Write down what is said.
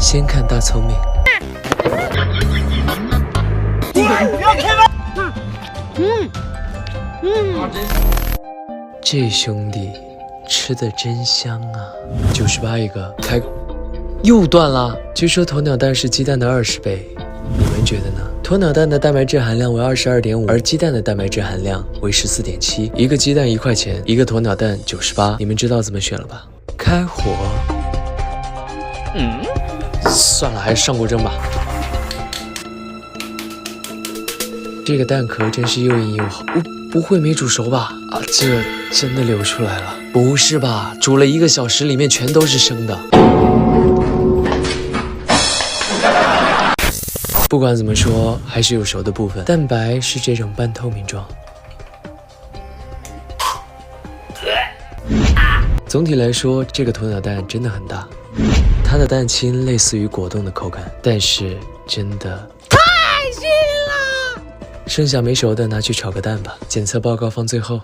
先看大聪明。这兄弟吃的真香啊！98一个，开又断了。据说鸵鸟蛋是鸡蛋的20倍，你们觉得呢？鸵鸟蛋的蛋白质含量为22.5，而鸡蛋的蛋白质含量为14.7。一个鸡蛋1块钱，一个鸵鸟蛋98，你们知道怎么选了吧？开火。算了，还是上锅蒸吧。这个蛋壳真是又硬又好，不会没煮熟吧？啊，这真的流出来了？不是吧？煮了1个小时，里面全都是生的。不管怎么说，还是有熟的部分。蛋白是这种半透明状。总体来说，这个鸵鸟蛋真的很大，它的蛋清类似于果冻的口感，但是真的太腥了。剩下没熟的拿去炒个蛋吧，检测报告放最后。